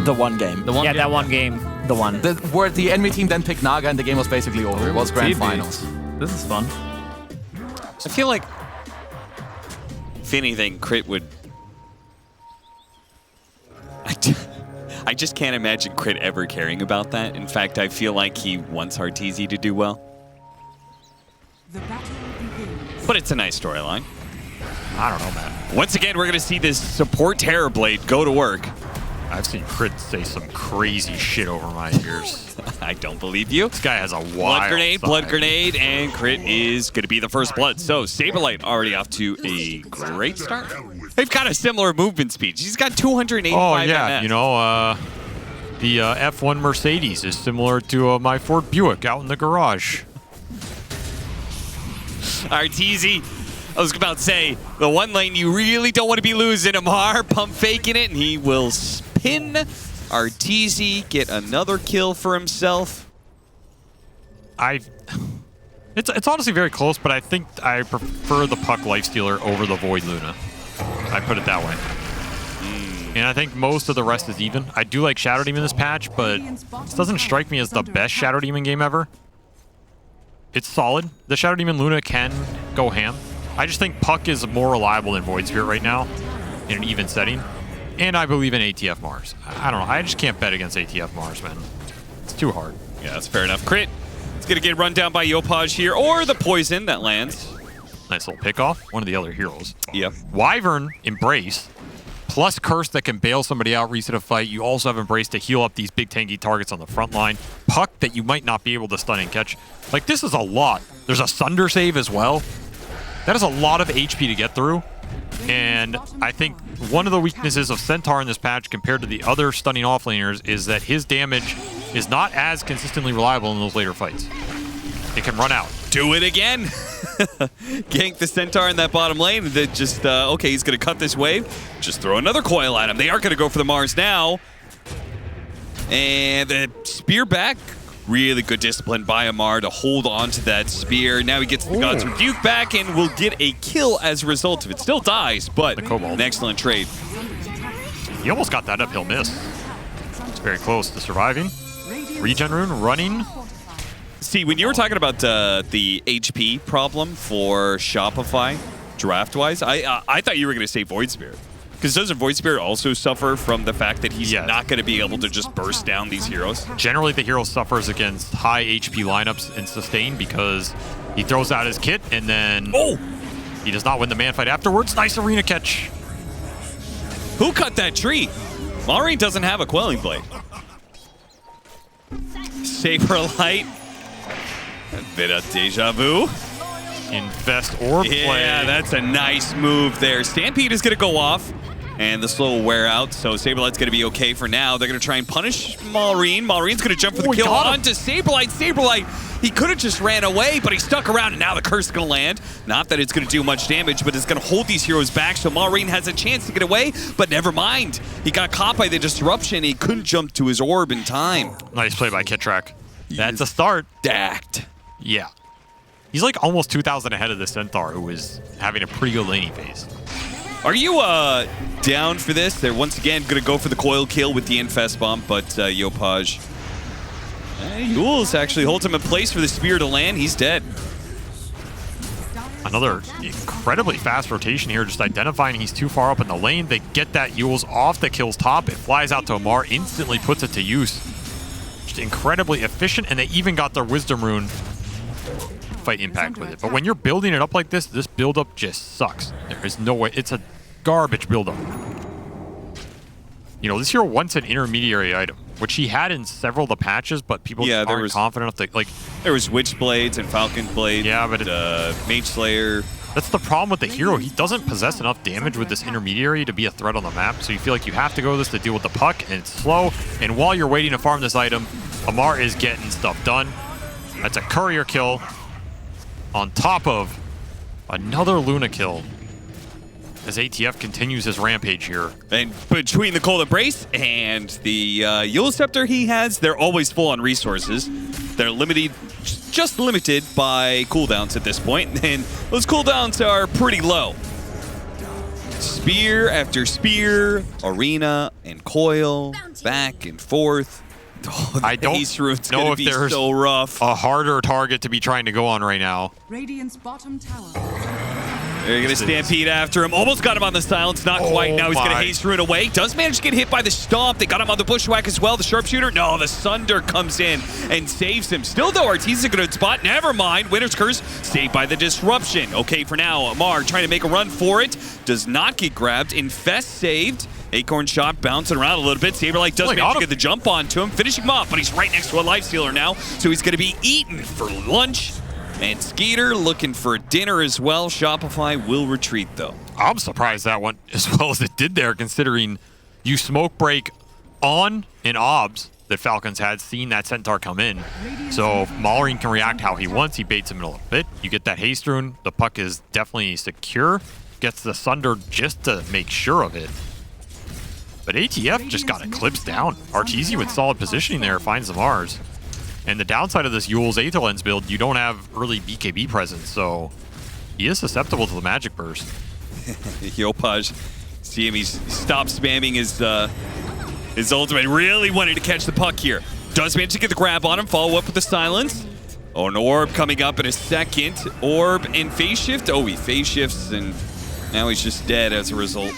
The one game. The one Yeah, game, that one game. The one. Where the enemy team then picked Naga and the game was basically over. It was grand finals. This is fun. I feel like, if anything, Crit would... I just can't imagine Crit ever caring about that. In fact, I feel like he wants Arteezy to do well. But it's a nice storyline. I don't know, man. Once again, we're going to see this support Terrorblade go to work. I've seen Crit say some crazy shit over my ears. I don't believe you. This guy has a wild Blood grenade, and Crit is going to be the first blood. So Saberlight already off to a great start. They've got a similar movement speed. He's got 285 Oh, yeah. MS. You know, the F1 Mercedes is similar to my Ford Buick out in the garage. Arteezy, I was about to say, the one lane you really don't want to be losing. Amar pump faking it, and he will spin Arteezy, get another kill for himself. It's honestly very close, but I think I prefer the Puck Lifestealer over the Void Luna. I put it that way. And I think most of the rest is even. I do like Shadow Demon this patch, but this doesn't strike me as the best Shadow Demon game ever. It's solid. The Shadow Demon Luna can go ham. I just think Puck is more reliable than Void Spirit right now in an even setting. And I believe in ATF Mars. I don't know. I just can't bet against ATF Mars, man. It's too hard. Yeah, that's fair enough. Crit, it's going to get run down by Yopaj here, or the poison that lands. Nice little pickoff. One of the other heroes. Yep. Wyvern, Embrace, plus Curse that can bail somebody out, reset a fight. You also have Embrace to heal up these big tanky targets on the front line. Puck that you might not be able to stun and catch. Like, this is a lot. There's a Sunder save as well. That is a lot of HP to get through. And I think one of the weaknesses of Centaur in this patch compared to the other stunning offlaners is that his damage is not as consistently reliable in those later fights. It can run out. Do it again. Gank the Centaur in that bottom lane. And then just, okay, he's going to cut this wave. Just throw another coil at him. They are going to go for the Mars now. And the spear back. Really good discipline by Amar to hold on to that spear. Now he gets the God's Rebuke back and will get a kill as a result of it. Still dies, but an excellent trade. He almost got that uphill miss. It's very close to surviving. Regen rune running. See, when you were talking about the HP problem for Shopify, draft-wise, I thought you were going to say Void Spirit. Because doesn't Void Spirit also suffer from the fact that he's not going to be able to just burst down these heroes? Generally, the hero suffers against high HP lineups and sustain because he throws out his kit and then he does not win the man fight afterwards. Nice arena catch. Who cut that tree? Maureen doesn't have a Quelling Blade. Saberlight. A bit of deja vu. Invest orb play. Yeah, that's a nice move there. Stampede is going to go off, and the slow will wear out, so Saberlight's going to be okay for now. They're going to try and punish Maureen. Maureen's going to jump for the kill onto Saberlight. Saberlight, he could have just ran away, but he stuck around, and now the curse is going to land. Not that it's going to do much damage, but it's going to hold these heroes back, so Maureen has a chance to get away, but never mind. He got caught by the disruption. He couldn't jump to his orb in time. Nice play by Kittrack. That's a start. Stacked. Yeah. He's like almost 2,000 ahead of the Centaur, who is having a pretty good laning phase. Are you down for this? They're once again going to go for the coil kill with the Infest Bomb, but Yopaj. Yules actually holds him in place for the spear to land. He's dead. Another incredibly fast rotation here, just identifying he's too far up in the lane. They get that Yules off the kills top. It flies out to Amar, instantly puts it to use. Just incredibly efficient, and they even got their Wisdom Rune fight impact with it. But when you're building it up like this build-up just sucks. There is no way. It's a garbage build-up. You know, this hero wants an intermediary item, which he had in several of the patches, but people aren't confident enough to, like... There was Witch Blades and Falcon Blades. Yeah, but... Mage Slayer. That's the problem with the hero. He doesn't possess enough damage with this intermediary to be a threat on the map, so you feel like you have to go this to deal with the puck, and it's slow. And while you're waiting to farm this item, Amar is getting stuff done. That's a courier kill on top of another Luna kill as ATF continues his rampage here. And between the Cold Embrace and the Yule Scepter he has, they're always full on resources. They're limited, just limited by cooldowns at this point, and those cooldowns are pretty low. Spear after spear, arena and coil, back and forth. Oh, I don't know if there's so rough. a harder target to be trying to go on right now. Radiant's bottom tower. They're going to stampede after him. Almost got him on the silence. Not quite. Now he's going to haste Rune away. Does manage to get hit by the stomp. They got him on the bushwhack as well. The sharpshooter. No, the Sunder comes in and saves him. Still, though, Arteezy is a good spot. Never mind. Winner's Curse saved by the disruption. Okay, for now, Amar trying to make a run for it. Does not get grabbed. Infest saved. Acorn shot bouncing around a little bit. Saberlight does manage to get the jump onto him, finishing him off, but he's right next to a lifestealer now, so he's going to be eaten for lunch. And Skeeter looking for dinner as well. Shopify will retreat, though. I'm surprised that went as well as it did there, considering you smoke break on an obs that Falcons had seen that Centaur come in. So Malrine can react how he wants. He baits him in a little bit. You get that haste rune. The puck is definitely secure. Gets the Sunder just to make sure of it. But ATF just got eclipsed down. Arteezy with solid positioning there finds the Mars. And the downside of this Yule's Aether Lens build, you don't have early BKB presence, so he is susceptible to the Magic Burst. Yopaj, see him, he's stopped spamming his ultimate. Really wanted to catch the puck here. Does manage to get the grab on him, follow up with the silence. Oh, an orb coming up in a second. Orb and phase shift. Oh, he phase shifts, and now he's just dead as a result.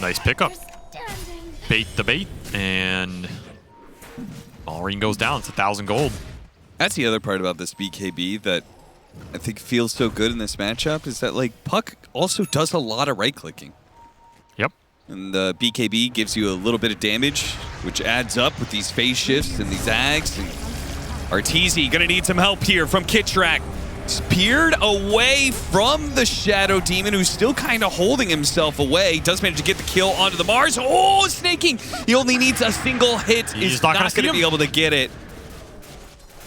Nice pickup. Bait the bait, and Malrine goes down. It's 1,000 gold. That's the other part about this BKB that I think feels so good in this matchup is that, like, Puck also does a lot of right-clicking. Yep. And the BKB gives you a little bit of damage, which adds up with these phase shifts and these ags. And Arteezy gonna need some help here from Kitrak. Speared away from the Shadow Demon, who's still kind of holding himself away. Does manage to get the kill onto the Mars. Oh, snaking! He only needs a single hit. He's not going to be able to get it.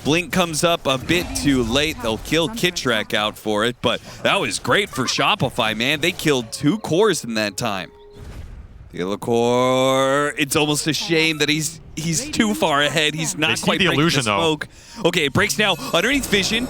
Blink comes up a bit too late. They'll kill Kitrak out for it, but that was great for Shopify, man. They killed 2 cores in that time. The other core, it's almost a shame that he's too far ahead. He's not quite the illusion, though. Okay, it breaks now underneath vision.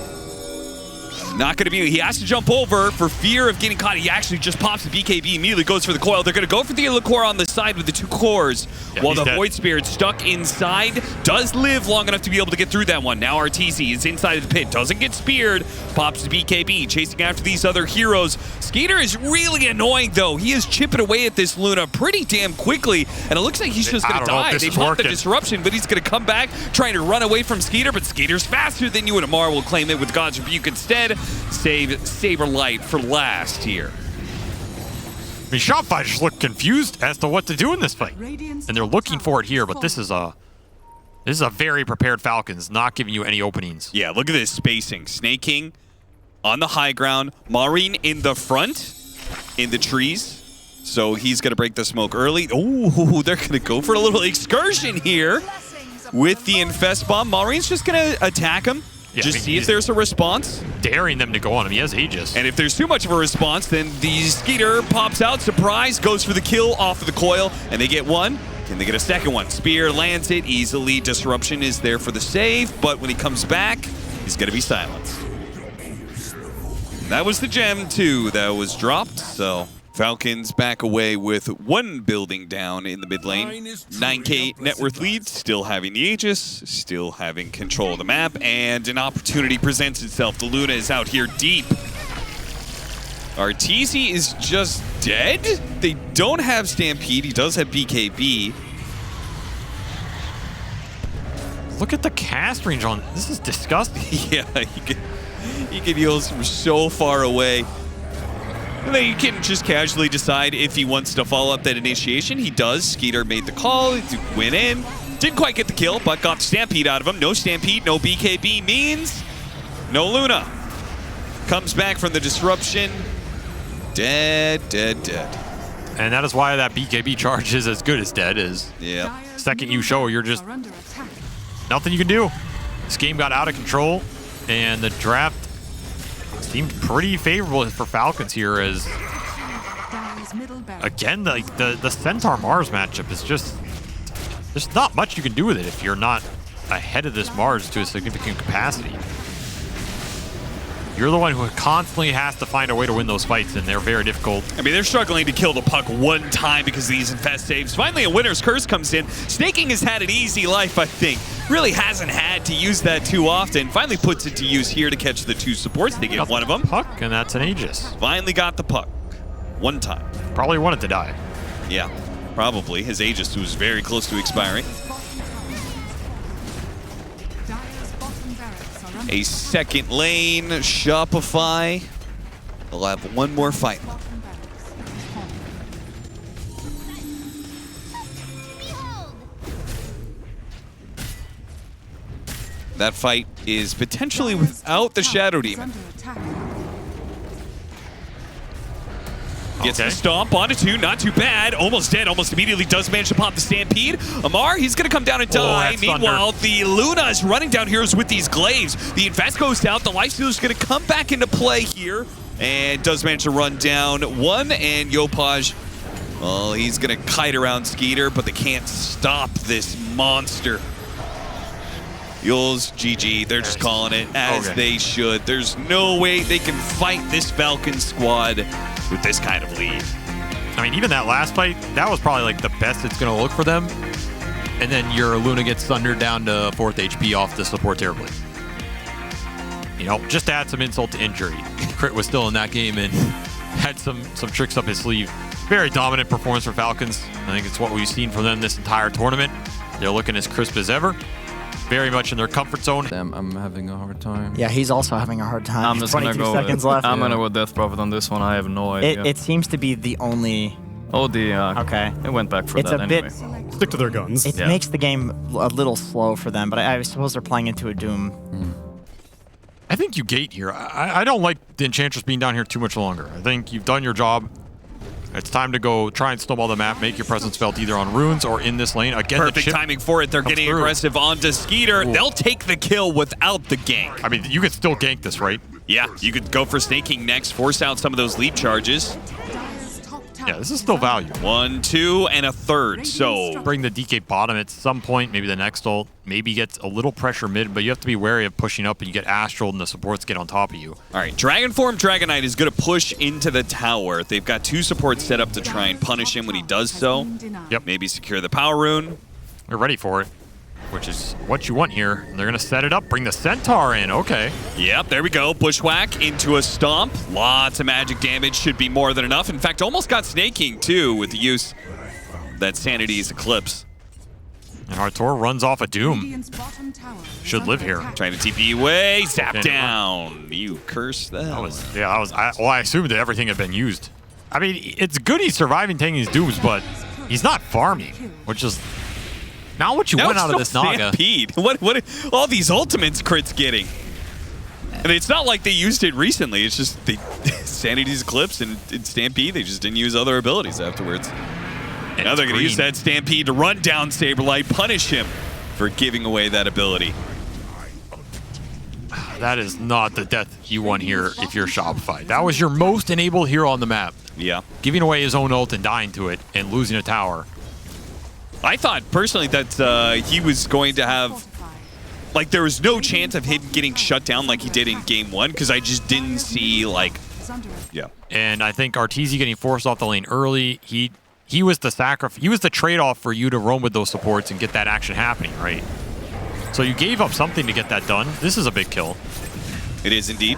Not going to be. He has to jump over for fear of getting caught. He actually just pops the BKB, immediately goes for the coil. They're going to go for the other core on the side with the 2 cores, while the Void Spirit stuck inside does live long enough to be able to get through that one. Now Arteezy is inside of the pit, doesn't get speared, pops the BKB, chasing after these other heroes. Skeeter is really annoying, though. He is chipping away at this Luna pretty damn quickly, and it looks like he's just going to die. They pop the disruption, but he's going to come back, trying to run away from Skeeter, but Skeeter's faster than you, and Amar will claim it with God's Rebuke instead. Save Saberlight for last here. I mean, Shopify just look confused as to what to do in this fight. And they're looking for it here, but this is a very prepared Falcons, not giving you any openings. Yeah, look at this spacing. Snake King on the high ground. Malrine in the front, in the trees. So he's going to break the smoke early. Oh, they're going to go for a little excursion here with the Infest Bomb. Malrine's just going to attack him. Yeah, just see if there's a response. Daring them to go on him. He has Aegis. And if there's too much of a response, then the Skeeter pops out. Surprise, goes for the kill off of the coil. And they get one. Can they get a second one? Spear lands it easily. Disruption is there for the save. But when he comes back, he's going to be silenced. That was the gem, too, that was dropped. So Falcons back away with 1 building down in the mid lane. 9K net worth lead, still having the Aegis, still having control of the map, and an opportunity presents itself. The Luna is out here deep. Arteezy is just dead? They don't have Stampede. He does have BKB. Look at the cast range on this. Is disgusting. Yeah, he can heal from so far away. And then you can just casually decide if he wants to follow up that initiation. He does. Skeeter made the call. He went in. Didn't quite get the kill, but got the Stampede out of him. No Stampede, no BKB means no Luna. Comes back from the disruption. Dead. And that is why that BKB charge is as good as dead is. Yeah. Second you show, you're just nothing you can do. This game got out of control, and the draft seemed pretty favorable for Falcons here as, again, like the Centaur Mars matchup is just, there's not much you can do with it if you're not ahead of this Mars to a significant capacity. You're the one who constantly has to find a way to win those fights, and they're very difficult. I mean, they're struggling to kill the puck one time because of these infest saves. Finally, a winner's curse comes in. Snaking has had an easy life, I think. Really hasn't had to use that too often. Finally puts it to use here to catch the 2 supports. They get one of them. Puck, and that's an Aegis. Finally got the puck. One time. Probably wanted to die. Yeah, probably. His Aegis was very close to expiring. A second lane, Shopify. They'll have one more fight. That fight is potentially without the Shadow Demon. Gets the stomp onto 2, not too bad. Almost dead, almost immediately does manage to pop the Stampede. Amar, he's going to come down and die. Meanwhile, the Luna is running down heroes with these glaives. The Infest goes out. The Lifestealer is going to come back into play here and does manage to run down one. And Yopaj, well, he's going to kite around Skeeter, but they can't stop this monster. Yules, GG, they're just calling it as they should. There's no way they can fight this Falcons squad with this kind of lead. I mean, even that last fight, that was probably like the best it's going to look for them. And then your Luna gets thundered down to 4th HP off the support terribly. You know, just to add some insult to injury. Crit was still in that game and had some tricks up his sleeve. Very dominant performance for Falcons. I think it's what we've seen from them this entire tournament. They're looking as crisp as ever. Very much in their comfort zone. Damn, I'm having a hard time. Yeah, he's also having a hard time. I'm just 22 gonna go seconds left. I'm gonna go Death Prophet on this one. I have no idea. It seems to be the only... Oh, okay. It went back for it's that a anyway. bit... Stick to their guns. It makes the game a little slow for them, but I suppose they're playing into a Doom. I think you gate here. I don't like the Enchantress being down here too much longer. I think you've done your job. It's time to go try and snowball the map, make your presence felt either on runes or in this lane. Again, perfect timing for it. They're getting aggressive onto Skeeter. They'll take the kill without the gank. I mean, you could still gank this, right? Yeah, you could go for snaking next, force out some of those leap charges. Yeah, this is still value. 1, 2, and a third. So bring the DK bottom at some point, maybe the next ult, maybe gets a little pressure mid, but you have to be wary of pushing up and you get Astral and the supports get on top of you. All right, Dragon Form Dragonite is going to push into the tower. They've got 2 supports set up to try and punish him when he does so. Yep. Maybe secure the power rune. They're ready for it, which is what you want here. They're going to set it up, bring the Centaur in. Okay. Yep, there we go. Bushwhack into a stomp. Lots of magic damage. Should be more than enough. In fact, almost got snaking, too, with the use of that Sanity's Eclipse. And Artur runs off a Doom. Should live here. Trying to TP away. Zap down. You curse that. I assumed that everything had been used. I mean, it's good he's surviving taking these Dooms, but he's not farming, which is not what you want out of this Naga. Stampede. What all these ultimates Crit's getting. And it's not like they used it recently. It's just they Sanity's Eclipse and Stampede. They just didn't use other abilities afterwards. And now they're going to use that Stampede to run down Saberlight, punish him for giving away that ability. That is not the death you want here if you're Shopify. That was your most enabled hero on the map. Yeah. Giving away his own ult and dying to it and losing a tower. I thought personally that he was going to have, like, there was no chance of him getting shut down like he did in game 1 because I just didn't see, like, yeah. And I think Arteezy getting forced off the lane early, he was the sacrifice. He was the trade-off for you to roam with those supports and get that action happening, right? So you gave up something to get that done. This is a big kill. It is indeed.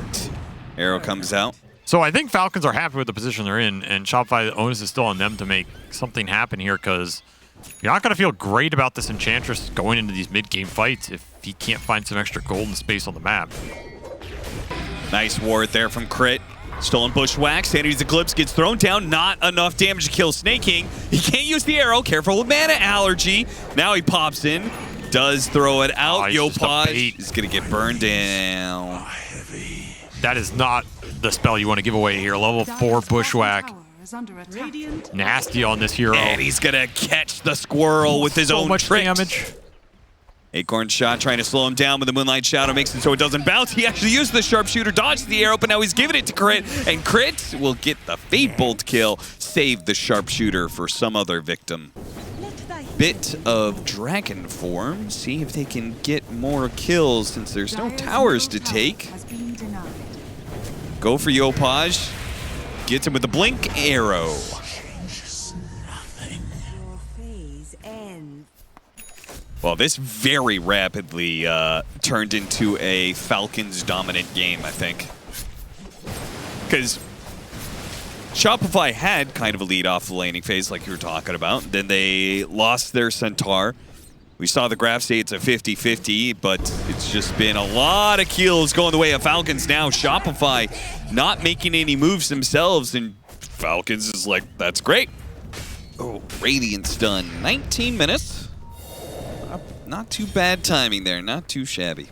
Arrow comes out. So I think Falcons are happy with the position they're in, and Shopify, the onus is still on them to make something happen here because you're not going to feel great about this Enchantress going into these mid-game fights if he can't find some extra golden space on the map. Nice ward there from Crit. Stolen Bushwhack. Sanity's Eclipse gets thrown down. Not enough damage to kill Snaking. He can't use the arrow. Careful with mana allergy. Now he pops in. Does throw it out. Yopaj is going to get burned down. That is not the spell you want to give away here. Level 4 Bushwhack. Nasty on this hero. And he's going to catch the squirrel with his own trick. Damage. Acorn shot trying to slow him down, but the Moonlight Shadow makes it so it doesn't bounce. He actually used the Sharpshooter, dodged the arrow, but now he's giving it to Crit. And Crit will get the Fade Bolt kill. Save the Sharpshooter for some other victim. Bit of Dragon Form. See if they can get more kills since there's no towers to take. Go for Yopaj. Gets him with the blink arrow. Well, this very rapidly turned into a Falcons dominant game, I think. Because Shopify had kind of a lead off the laning phase like you were talking about. Then they lost their Centaur. We saw the graph say it's a 50-50, but it's just been a lot of kills going the way of Falcons now. Shopify not making any moves themselves, and Falcons is like, that's great. Oh, Radiant's done. 19 minutes. Not too bad timing there, not too shabby.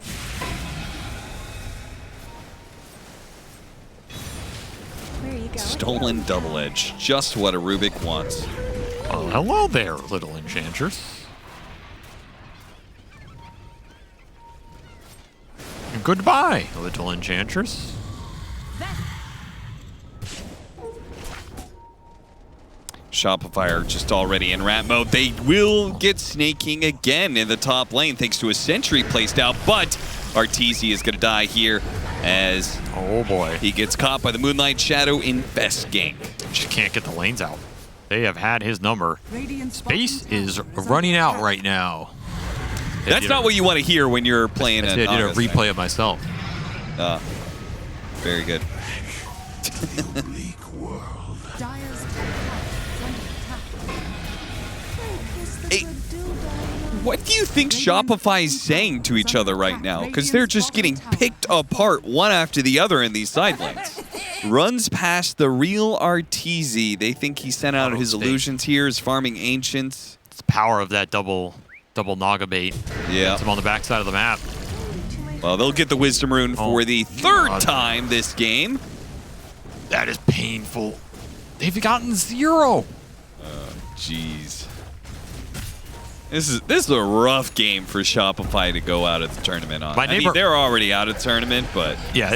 Stolen double edge, just what a Rubik wants. Oh, hello there, little enchanters. Goodbye, little enchanters. Shopify are just already in rat mode. They will get snaking again in the top lane thanks to a sentry placed out, but Arteezy is going to die here as oh boy, he gets caught by the Moonlight Shadow Infest gank. Just can't get the lanes out. They have had his number. Space is running out right now. That's not what you want to hear when you're playing I did a replay of myself. Very good. Hey, what do you think Shopify is saying to each other right now? Because they're just getting picked apart one after the other in these side lanes. Runs past the real Arteezy. They think he sent out his illusions here, is farming Ancients. It's the power of that double Naga bait. Yeah. Gets him on the backside of the map. Well, they'll get the Wisdom Rune for the third time this game. That is painful. They've gotten 0. Jeez. This is a rough game for Shopify to go out of the tournament on. I mean, they're already out of the tournament, but yeah.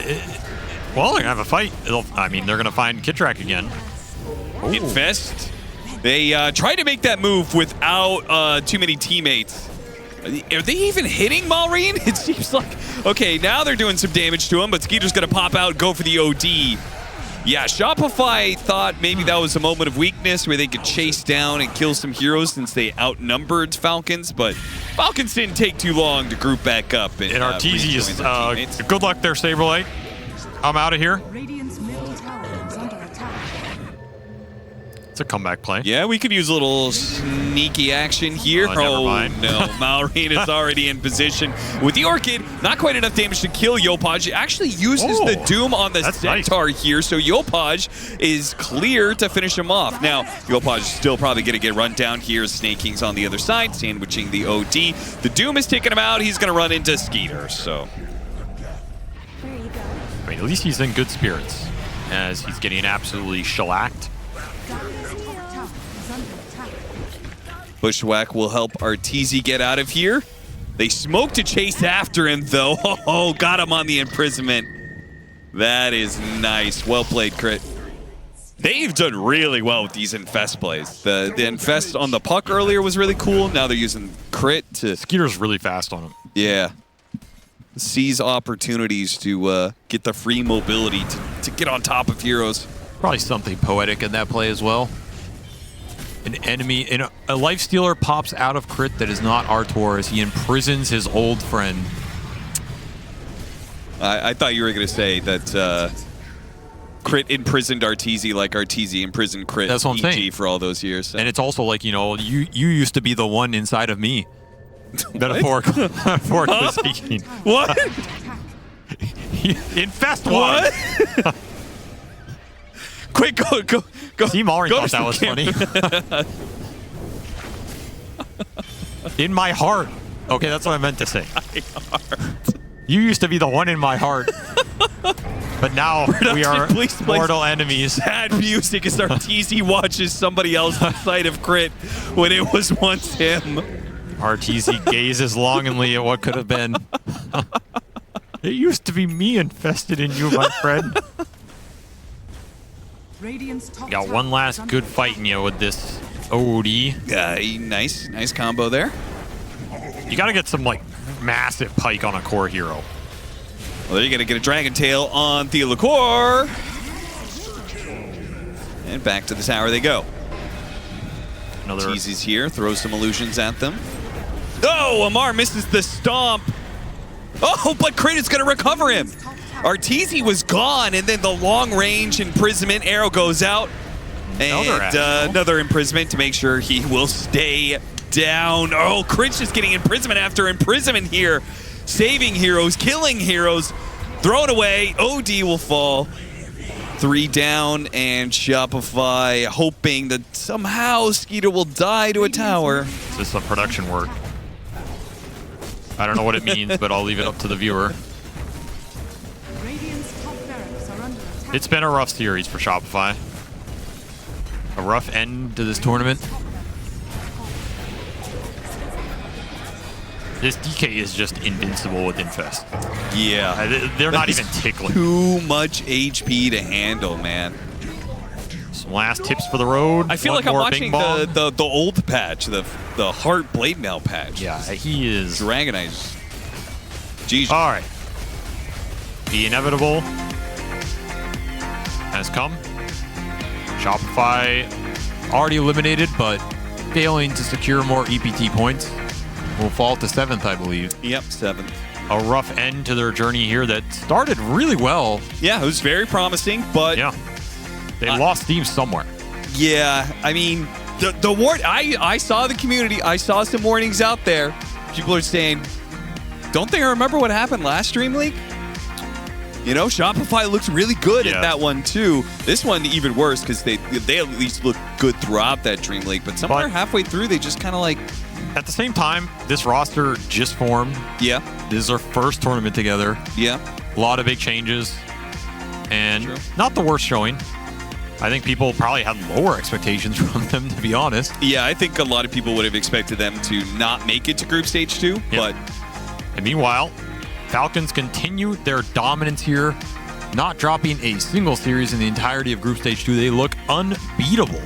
Well, they're gonna have a fight. I mean, they're gonna find Kitrak again. Infest. They tried to make that move without too many teammates. Are they even hitting Malrine? It seems like, okay, now they're doing some damage to him, but Skeeter's gonna pop out, go for the OD. Yeah, Shopify thought maybe that was a moment of weakness where they could chase down and kill some heroes since they outnumbered Falcons, but Falcons didn't take too long to group back up. And Arteezy is, good luck there, Saberlight. I'm out of here. It's a comeback play. Yeah, we could use a little sneaky action here. Never mind. No, Malrine is already in position with the Orchid. Not quite enough damage to kill Yopaj. It actually uses the Doom on the Centaur here, so Yopaj is clear to finish him off. Now, Yopaj is still probably going to get run down here. Snake King's on the other side, sandwiching the OD. The Doom is taking him out. He's going to run into Skeeter, so. I mean, at least he's in good spirits, as he's getting absolutely shellacked. Bushwhack will help Arteezy get out of here. They smoke to chase after him, though. Oh, got him on the imprisonment. That is nice. Well played, Crit. They've done really well with these Infest plays. The Infest on the puck earlier was really cool. Now they're using Crit to... Skeeter's really fast on him. Yeah. Seize opportunities to get the free mobility to get on top of heroes. Probably something poetic in that play as well. An enemy, a lifestealer pops out of Crit that is not Artor as he imprisons his old friend. I thought you were going to say that Crit imprisoned Arteezy like Arteezy imprisoned Crit. That's what I'm saying. For all those years. So. And it's also like, you know, you used to be the one inside of me. Metaphorically speaking. What? Infest one. What? Quick, go. See, Malrine thought that was funny. In my heart. Okay, that's what I meant to say. You used to be the one in my heart. But now we are mortal enemies. Sad music as Arteezy watches somebody else inside of Crit when it was once him. Arteezy gazes longingly at what could have been. It used to be me infested in you, my friend. Got one last good fight in you with this OD. Nice combo there. You gotta get some like massive pike on a core hero. Well, they're going to get a Dragon Tail on Theolacor. And back to the tower they go. Another Teasy's here, throws some illusions at them. Oh, Amar misses the stomp. Oh, but Crit is going to recover him. Arteezy was gone, and then the long-range imprisonment arrow goes out. And another imprisonment to make sure he will stay down. Oh, Crit's just getting imprisonment after imprisonment here. Saving heroes, killing heroes, thrown away. OD will fall. 3 down, and Shopify hoping that somehow Skeeter will die to a tower. It's just some production work. I don't know what it means, but I'll leave it up to the viewer. It's been a rough series for Shopify. A rough end to this tournament. This DK is just invincible with Infest. Yeah. They're not even tickling. Too much HP to handle, man. Some last tips for the road. I feel One like I'm more watching bing bong. the old patch, the Heart Blade Mail patch. Yeah, he is. Dragonite. GG. All right. The inevitable has come. Shopify already eliminated, but failing to secure more EPT points. Will fall to 7th, I believe. Yep, 7th. A rough end to their journey here that started really well. Yeah, it was very promising, but Yeah. They lost steam somewhere. yeah, I mean, the ward. I saw the community. I saw some warnings out there. People are saying, don't they remember what happened last Dream League? You know, Shopify looks really good at that one too. This one even worse because they at least look good throughout that Dream League, but somewhere halfway through they just kind of like. At the same time, this roster just formed. Yeah. This is our first tournament together. Yeah. A lot of big changes. And True. not the worst showing. I think people probably had Lower expectations from them, to be honest. Yeah, I think a lot of people would have expected them to not make it to Group Stage 2, but... And meanwhile, Falcons continue their dominance here, Not dropping a single series in the entirety of Group Stage 2. They look unbeatable.